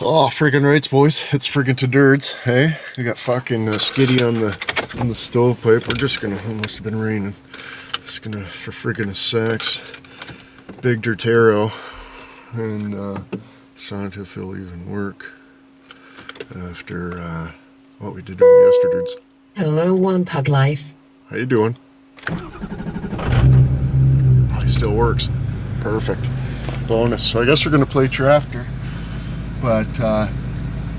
Oh, friggin' rights, boys. It's friggin' to dirds, hey? We got fucking skiddy on the stovepipe. We're just gonna, it must have been raining. Just gonna, for friggin' a sex, big dirtero, and Santa if it'll even work after what we did on yesterdays. Hello, One Pug Life. How you doing? Oh, he still works. Perfect. Bonus. So I guess we're gonna play tractor. But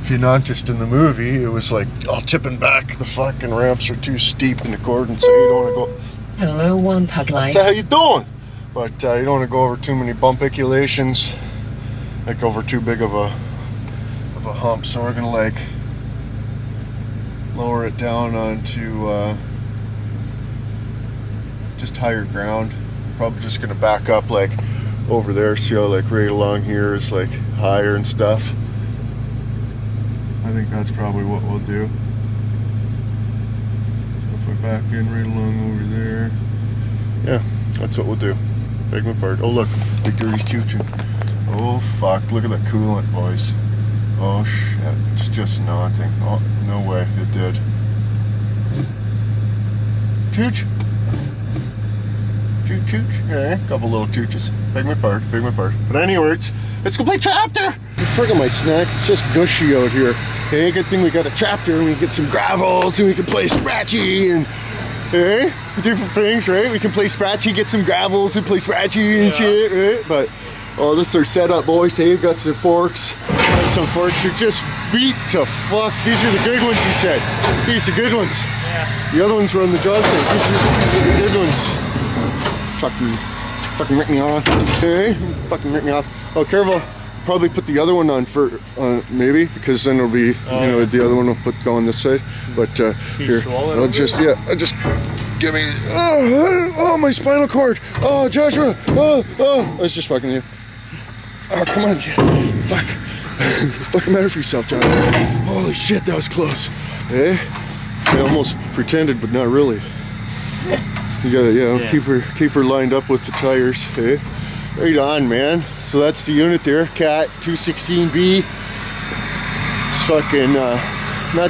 if you're not just in the movie, it was like all tipping back. The fucking ramps are too steep in the corridor, so you don't want to go. Hello, One Pug Life. That's how you doing? But you don't want to go over too many bumpiculations, like over too big of a hump. So we're gonna like lower it down onto just higher ground. Probably just gonna back up like over there. See how like right along here is like higher and stuff. I think that's probably what we'll do. So if I back in right along over there, yeah, that's what we'll do. Beg my pardon. Oh look, Big Dirty's chooching. Oh fuck, look at the coolant, boys. Oh shit, it's just nothing. Oh, no way, it did. Chooch. Chooch, chooch. Yeah, a couple little chooches. Beg my pardon, beg my pardon. But anyways, let's go play tractor! Friggin' my snack, it's just gushy out here. Okay, good thing we got a tractor and we get some gravels and we can play scratchy and hey, different things, right? We can play scratchy, get some gravels and play scratchy and shit, right? But oh, this is our setup, boys. Hey, we've got some forks. Some forks are just beat to fuck. These are the good ones, he said. These are the good ones. Yeah. The other ones were on the job site. These are the good ones. Fucking rip me off. Hey, fucking rip me off. Oh, careful. Probably put the other one on for maybe, because then it'll be, you know, the other one will put go on this side. But here, I'll just give me. Oh, my spinal cord. Oh, Joshua. Oh, I was just fucking you. Oh, come on. Fuck. Fucking matter for yourself, John. Holy shit, that was close. Hey, I almost pretended, but not really. You gotta, you know, keep her lined up with the tires. Hey, right on, man. So that's the unit there, Cat 216B. It's fucking not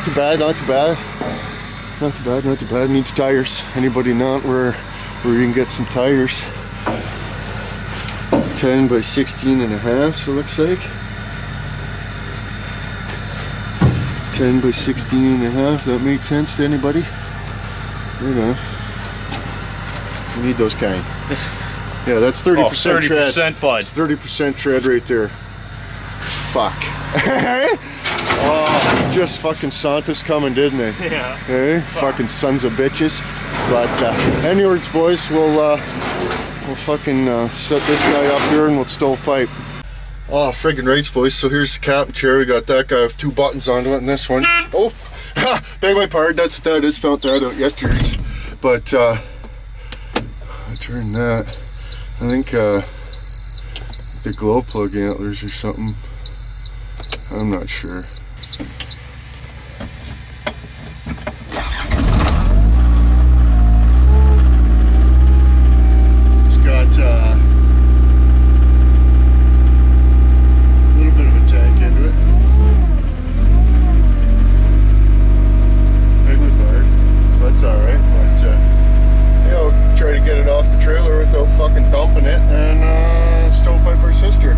too bad, not too bad, not too bad, not too bad. Needs tires. Anybody not where you can get some tires? 10 by 16 and a half. So it looks like 10 by 16 and a half. That makes sense to anybody? You know. You need those kind. Yeah, that's 30% 30% tread. bud. It's 30% tread right there. Fuck. Oh, just fucking Santa's coming, didn't they? Yeah. Hey, fucking sons of bitches. But anyways, boys, we'll fucking set this guy up here and we'll stovepipe. Oh, friggin' rights, boys. So here's the captain chair. We got that guy with 2 buttons onto it, and this one. Oh, beg my pardon. That's what that is. Found that out yesterday. But I turned that. I think the glow plug antlers or something. I'm not sure. It's got a little bit of a tank into it. Big with bar, so that's alright. But you know, try to get it off the trailer without fucking dumping it and stovepipe our sister.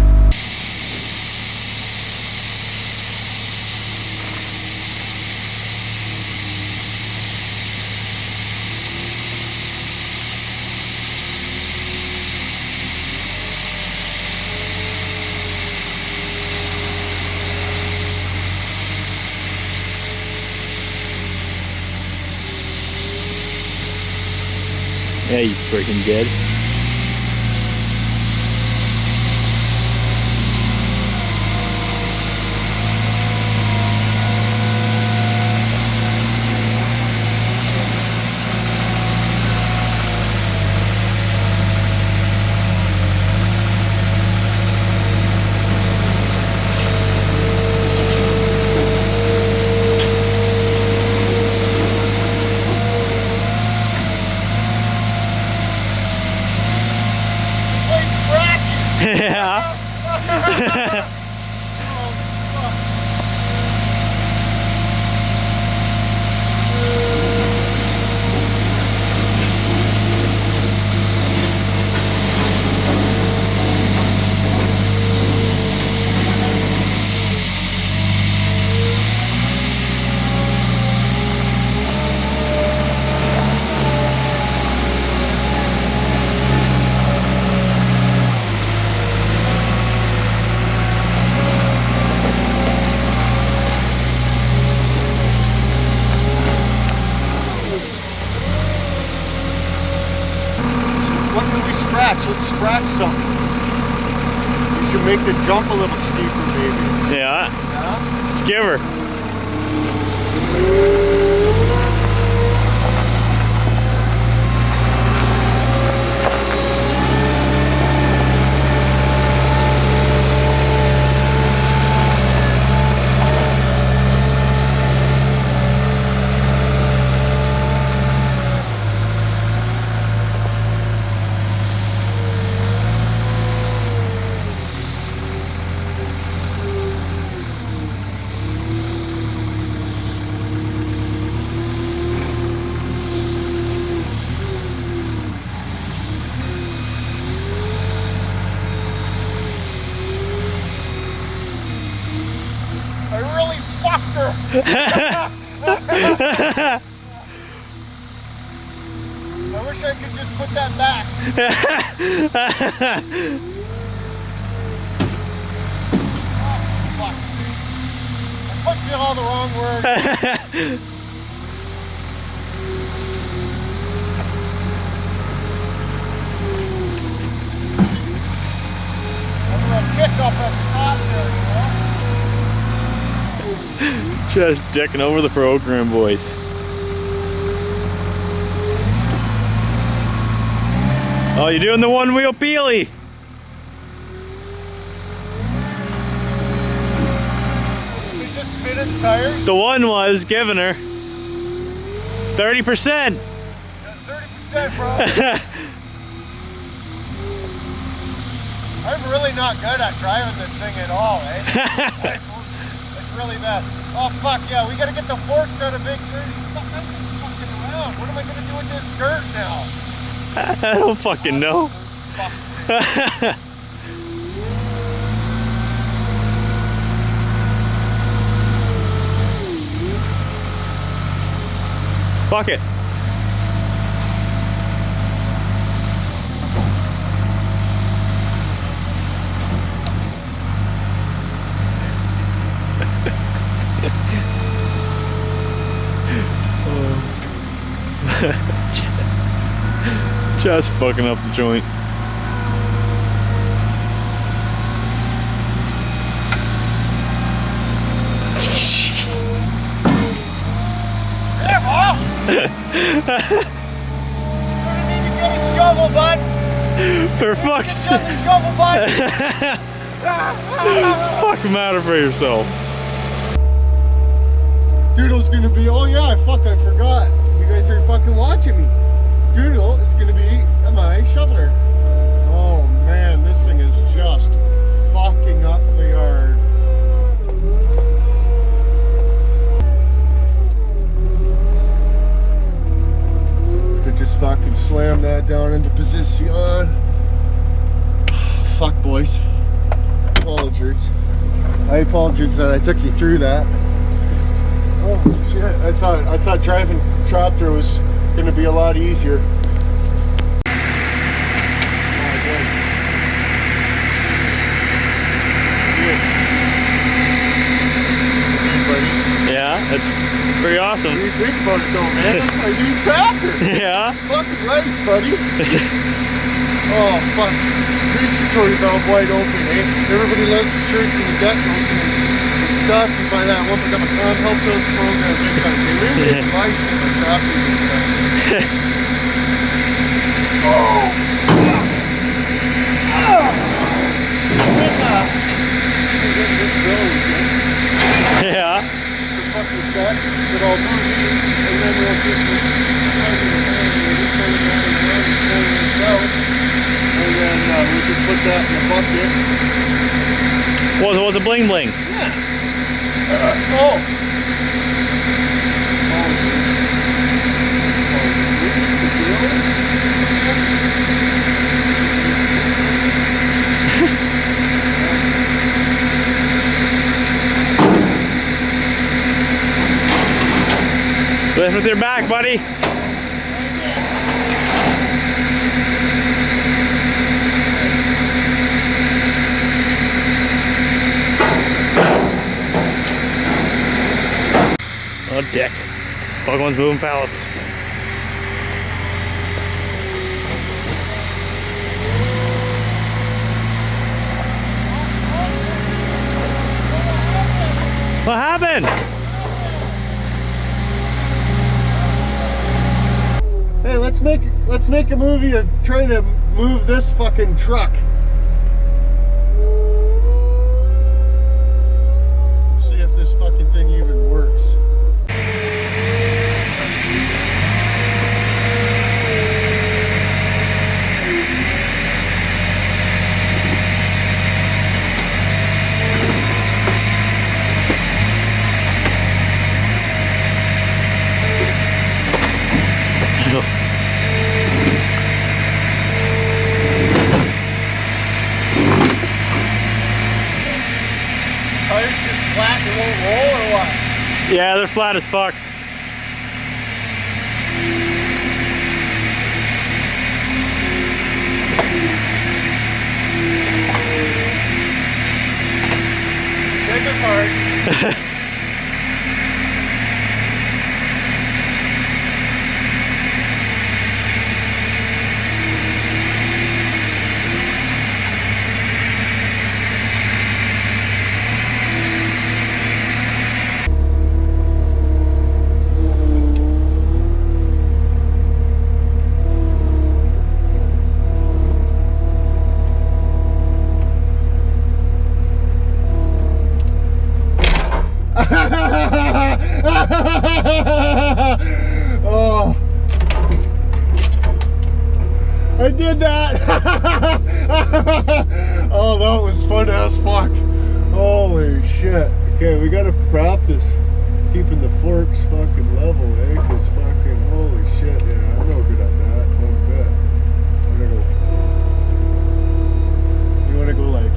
Yeah, you freaking did. make the jump a little steeper, maybe. Yeah. Yeah? Just give her. I really fucked her. I wish I could just put that back. Oh, fuck. I pushed in all the wrong words. A little kick up at the top there, you know? Just decking over the program, boys. Oh, you're doing the one-wheel peely. You just spinning tires? The one was giving her 30%. 30%, bro. I'm really not good at driving this thing at all, eh? Like really bad. Oh fuck yeah, we gotta get the forks out of Big 30. Stop fucking around. What am I gonna do with this dirt now? I don't fucking know. Fuck it. Just fucking up the joint. Yeah, Mom! You need to get a shovel, bud! For fuck's Get sake. the shovel, bud! Fuck the matter for yourself. Doodle's gonna be, oh yeah, I forgot. You guys are fucking watching me. Doodle is gonna be my shoveler. Oh man, this thing is just fucking up the yard. Could just fucking slam that down into position. Fuck, boys. Apologies. I apologize that I took you through that. Oh shit! I thought driving tractor was going to be a lot easier. Yeah, that's pretty awesome. What do you think about it though, man? I need tractor. Yeah. Fucking rights, buddy. Oh fuck! Appreciatory valve wide open, eh? Everybody loves the shirts and the decals and stuff. You buy that one, pick up a con, helps out the program. They really advise you on tractors and stuff. Oh! Yeah. The fuck is that? But I'll do these, and then we'll just and then we can put that in the bucket. What was a bling bling? Yeah. Oh. Lift with your back, buddy. Oh, dick. Fuck one's moving pallets. What happened? Hey, let's make a movie of trying to move this fucking truck. Let's see if this fucking thing even works. Tires just flat and won't roll or what? Yeah, they're flat as fuck. Take it apart. Oh, I did that. Oh, that was fun as fuck. Holy shit. Okay, we gotta practice keeping the forks fucking level, eh? Cause fucking holy shit, yeah, I'm no good at that one bit. You wanna go like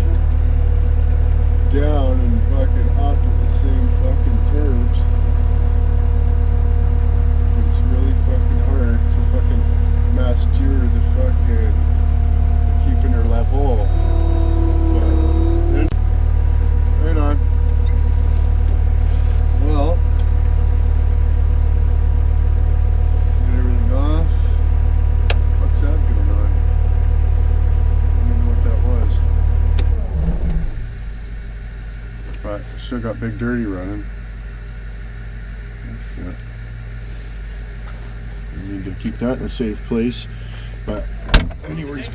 down and fucking up at the same fucking terms. It's really fucking hard to fucking master the fucking keeping her level. But then, right on. Well, get everything off. What's that going on? I don't even know what that was. But still got Big Dirty running. Oh, shit. We need to keep that in a safe place. But anyways,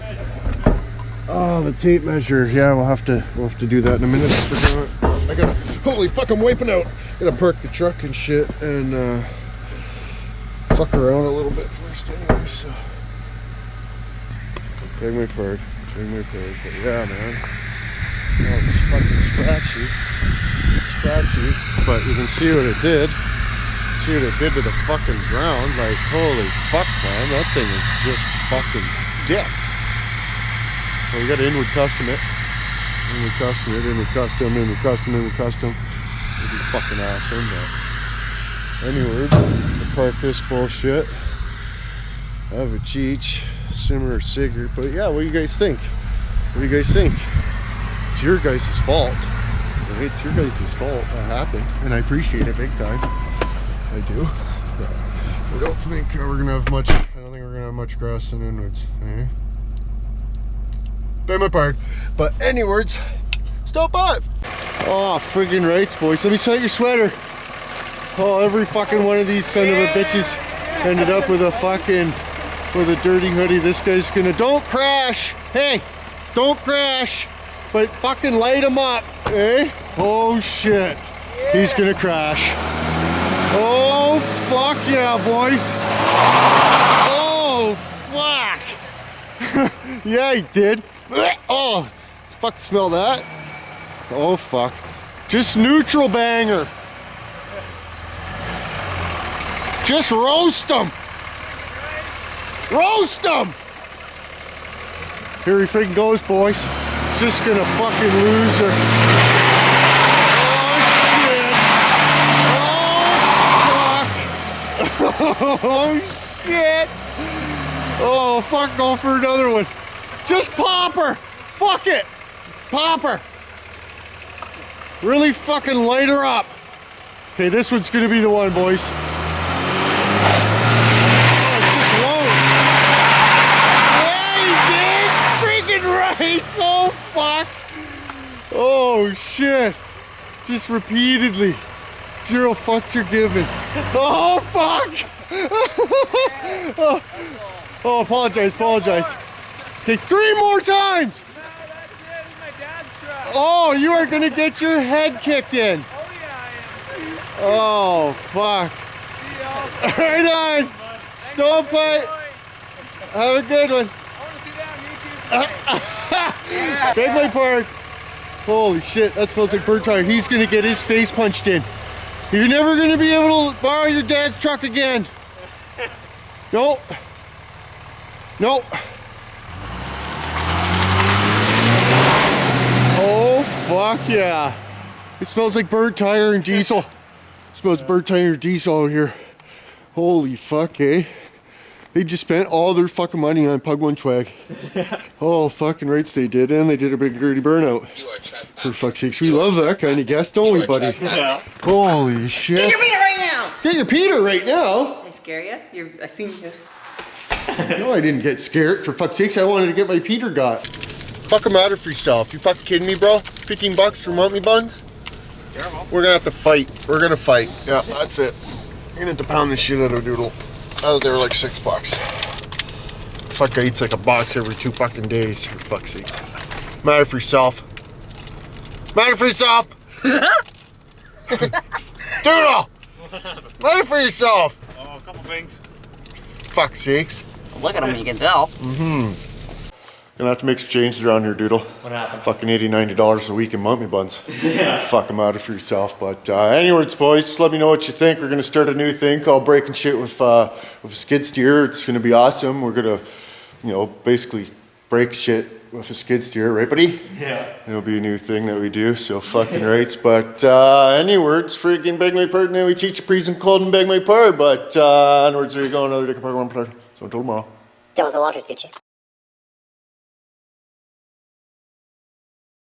oh, the tape measure. Yeah, we'll have to do that in a minute. I gotta, holy fuck, I'm wiping out. Gotta park the truck and shit and fuck around a little bit first anyway. So beg my pardon. But yeah, man. Oh, it's fucking scratchy, but you can see what it did. See what it did to the fucking ground. Like, holy fuck, man, that thing is just fucking dipped. Well, we got to inwood custom it. Inwood custom. It'd be fucking awesome, but anyways, we'll park this bullshit. I have a Cheech, similar cigarette, but yeah, what do you guys think? It's your guys' fault. Right? It's your guys' fault that happened, and I appreciate it big time. I do. But I don't think we're gonna have much. I don't think we're gonna have much grass in inwards. Eh? Beg my pardon. But anyways, stop by. Oh, friggin' rights, boys. Let me sight your sweater. Oh, every fucking one of these son of a bitches ended up with a dirty hoodie. This guy's gonna. Don't crash. Hey, don't crash. But fucking light him up, eh? Oh shit. He's gonna crash. Oh fuck yeah, boys. Oh fuck. Yeah, he did. Oh, fuck, smell that. Oh fuck. Just neutral banger. Just roast them. Roast them. Here he freaking goes, boys. Just gonna fucking lose her. Oh shit! Oh fuck, go for another one. Just pop her! Fuck it! Pop her! Really fucking light her up. Okay, this one's gonna be the one, boys. Oh, it's just low. Yeah, he did! Freaking right! Oh fuck! Oh shit! Just repeatedly. Zero fucks are given. Oh, fuck! Oh, apologize. Okay, 3 more times! Oh, you are gonna get your head kicked in. Oh, fuck. Right on. Stovepipe. Have a good one. Beg my pardon. Holy shit, that smells like bird tire. He's gonna get his face punched in. You're never gonna be able to borrow your dad's truck again. Nope. Nope. Oh, fuck yeah. It smells like bird tire and diesel. It smells bird tire and diesel out here. Holy fuck, eh? They just spent all their fucking money on Pug One Swag. Oh, fucking rights they did, and they did a big dirty burnout. For fuck's sakes, we love that kind of guest, don't we, buddy? Yeah. Holy shit. Get your Peter right now! Get your Peter right now? I scare you? I seen you. No, I didn't get scared. For fuck's sakes, I wanted to get my Peter got. Fucking matter for yourself. You fucking kidding me, bro? 15 bucks for want me buns? Terrible. We're gonna have to fight. We're gonna fight. Yeah, that's it. You're gonna have to pound this shit out of Doodle. They were like $6. Fuck, I eats like a box every 2 fucking days. For fuck's sakes. Matter for yourself. Matter for yourself! Doodle! Matter for yourself! Oh, a couple things. Fuck's sakes. Look at him, you can tell. Gonna have to make some changes around here, Doodle. What happened? Fucking $80, $90 a week in mummy buns. Fuck them out for yourself. But anyways, boys, let me know what you think. We're gonna start a new thing called Breaking Shit with a skid steer. It's gonna be awesome. We're gonna, you know, basically break shit with a skid steer, right, buddy? Yeah. It'll be a new thing that we do. So fucking rights. But anyways, freaking beg my pardon. Now we teach a present cold and beg my pardon. But onwards, there you go. Another dick apart one part. So until tomorrow. Jonathan Walters, good shit.